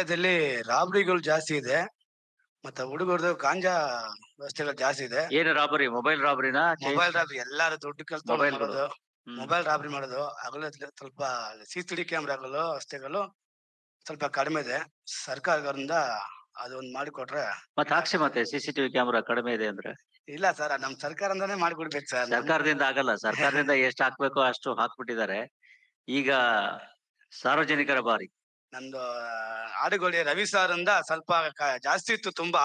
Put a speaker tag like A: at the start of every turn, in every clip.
A: ಏರಿಯಾದಲ್ಲಿ ರಾಬರಿಗಳು ಜಾಸ್ತಿ ಇದೆ. ಮತ್ತೆ ಹುಡುಗರದು ಗಾಂಜಾ ವ್ಯವಸ್ಥೆಗಳು ಜಾಸ್ತಿ ಇದೆ.
B: ಏನು ರಾಬರಿ? ಮೊಬೈಲ್ ರಾಬರಿನಾ?
A: ಮೊಬೈಲ್ ರಾಬರಿ ಎಲ್ಲಾರು ದುಡ್ಡು ಕಳ್ತನ
B: ಮೊಬೈಲ್‌ಗಳು.
A: ಮಾಡೋದು,
B: ಹ್ಮ್.
A: ಮೊಬೈಲ್ ರಾಬರಿ ಮಾಡೋದು. ಹಗಲೊತ್ಲಿ ಸ್ವಲ್ಪ ಸಿಸಿಟಿವಿ ಕ್ಯಾಮೆರಾಗಳು ವ್ಯವಸ್ಥೆಗಳು ಸ್ವಲ್ಪ ಕಡಿಮೆ ಇದೆ. ಸರ್ಕಾರದಿಂದ ಅದೊಂದು ಮಾಡಿಕೊಟ್ರೆ.
B: ಮತ್ತೆ ಹಾಕ್ಸಿ ಮತ್ತೆ ಸಿಸಿಟಿವಿ ಕ್ಯಾಮೆರಾ ಕಡಿಮೆ ಇದೆ ಅಂದ್ರೆ.
A: ಇಲ್ಲ ಸರ್, ನಮ್ ಸರ್ಕಾರದಿಂದಾನೇ ಮಾಡ್ಕೊಡ್ಬೇಕು ಸರ್.
B: ಸರ್ಕಾರದಿಂದ ಆಗಲ್ಲ. ಸರ್ಕಾರದಿಂದ ಎಷ್ಟು ಹಾಕ್ಬೇಕೋ ಅಷ್ಟು ಹಾಕ್ಬಿಟ್ಟಿದ್ದಾರೆ. ಈಗ ಸಾರ್ವಜನಿಕರ ಬಾರಿ.
A: ನಮ್ದು ಆಡುಗೋಡಿ ರವಿ ಸರ್ ಇಂದ ಸ್ವಲ್ಪ ಜಾಸ್ತಿ ಇತ್ತು ತುಂಬಾ.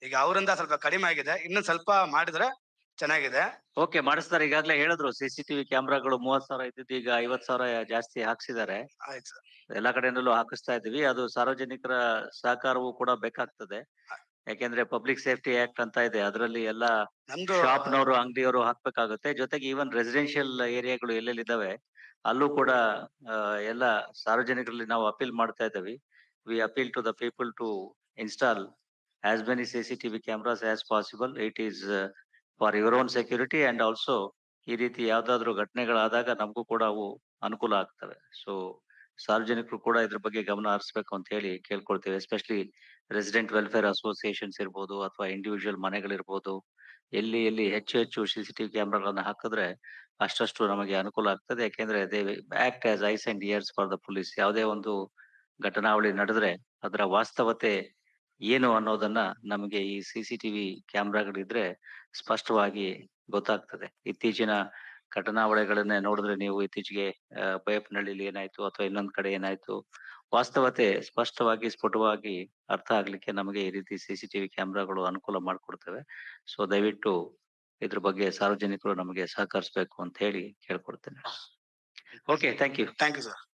A: ಈಗ ಅವರಿಂದ ಸ್ವಲ್ಪ ಕಡಿಮೆ ಆಗಿದೆ. ಇನ್ನು ಸ್ವಲ್ಪ ಮಾಡಿದ್ರೆ ಚೆನ್ನಾಗಿದೆ.
B: ಓಕೆ, ಮಾಡಿಸ್ತಾರೆ. ಈಗಾಗಲೇ ಹೇಳಿದ್ರು ಸಿಸಿಟಿವಿ ಕ್ಯಾಮೆರಾಗಳು 30,000 ಇದ್ದಿದ್ದು ಈಗ 50,000 ಜಾಸ್ತಿ ಹಾಕ್ಸಿದ್ದಾರೆ.
A: ಆಯ್ತು ಸರ್.
B: ಎಲ್ಲಾ ಕಡೆಯಿಂದಲೂ ಹಾಕಿಸ್ತಾ ಇದೀವಿ. ಅದು ಸಾರ್ವಜನಿಕರ ಸಹಕಾರವೂ ಕೂಡ ಬೇಕಾಗ್ತದೆ. ಯಾಕೆಂದ್ರೆ ಪಬ್ಲಿಕ್ ಸೇಫ್ಟಿ ಆಕ್ಟ್ ಅಂತ ಇದೆ. ಅದರಲ್ಲಿ ಎಲ್ಲಾ
A: ನಮ್ದು
B: ಶಾಪ್ನವರು, ಅಂಗಡಿಯವರು ಹಾಕ್ಬೇಕಾಗುತ್ತೆ. ಜೊತೆಗೆ ಈವನ್ ರೆಸಿಡೆನ್ಷಿಯಲ್ ಏರಿಯಾಗಳು ಎಲ್ಲೆಲ್ಲಿದ್ದಾವೆ ಅಲ್ಲೂ ಕೂಡ ಎಲ್ಲ ಸಾರ್ವಜನಿಕರಲ್ಲಿ ನಾವು ಅಪೀಲ್ ಮಾಡ್ತಾ ಇದ್ದೀವಿ. We appeal to the people to install as many CCTV cameras as possible. It is for your own security and also ಈ ರೀತಿ ಯಾವ್ದಾದ್ರು ಘಟನೆಗಳಾದಾಗ ನಮಗೂ ಕೂಡ ಅವು ಅನುಕೂಲ ಆಗ್ತವೆ. ಸೊ ಸಾರ್ವಜನಿಕರು ಕೂಡ ಇದ್ರ ಬಗ್ಗೆ ಗಮನ ಹರಿಸ್ಬೇಕು ಅಂತ ಹೇಳಿ ಕೇಳ್ಕೊಳ್ತೇವೆ. ಎಸ್ಪೆಷಲಿ ರೆಸಿಡೆಂಟ್ ವೆಲ್ಫೇರ್ ಅಸೋಸಿಯೇಷನ್ಸ್ ಇರ್ಬೋದು ಅಥವಾ ಇಂಡಿವಿಜುವಲ್ ಮನೆಗಳಿರ್ಬೋದು. ಎಲ್ಲಿ ಎಲ್ಲಿ ಹೆಚ್ಚು ಹೆಚ್ಚು CCTV ಕ್ಯಾಮೆರಾಗಳನ್ನ ಹಾಕಿದ್ರೆ ಅಷ್ಟಷ್ಟು ನಮಗೆ ಅನುಕೂಲ ಆಗ್ತದೆ. ಯಾಕೆಂದ್ರೆ they act as ice and years for the police. ಯಾವುದೇ ಒಂದು ಘಟನಾವಳಿ ನಡೆದ್ರೆ ಅದರ ವಾಸ್ತವತೆ ಏನು ಅನ್ನೋದನ್ನ ನಮಗೆ ಈ CCTV ಕ್ಯಾಮೆರಾಗಳಿದ್ರೆ ಸ್ಪಷ್ಟವಾಗಿ ಗೊತ್ತಾಗ್ತದೆ. ಇತ್ತೀಚಿನ ಘಟನಾವಳಿಗಳನ್ನೇ ನೋಡಿದ್ರೆ ನೀವು ಇತ್ತೀಚೆಗೆ ಬೈಯಪ್ಪನಹಳ್ಳಿಲಿ ಏನಾಯ್ತು ಅಥವಾ ಇನ್ನೊಂದ್ ಕಡೆ ಏನಾಯ್ತು, ವಾಸ್ತವತೆ ಸ್ಪಷ್ಟವಾಗಿ ಸ್ಫುಟವಾಗಿ ಅರ್ಥ ಆಗ್ಲಿಕ್ಕೆ ನಮಗೆ ಈ ರೀತಿ CCTV ಕ್ಯಾಮೆರಾಗಳು ಅನುಕೂಲ ಮಾಡ್ಕೊಡ್ತೇವೆ. ಸೊ ದಯವಿಟ್ಟು ಇದ್ರ ಬಗ್ಗೆ ಸಾರ್ವಜನಿಕರು ನಮಗೆ ಸಹಕರಿಸಬೇಕು ಅಂತ ಹೇಳಿ ಕೇಳ್ಕೊಡ್ತೇನೆ. Okay, thank you.
A: Thank you sir.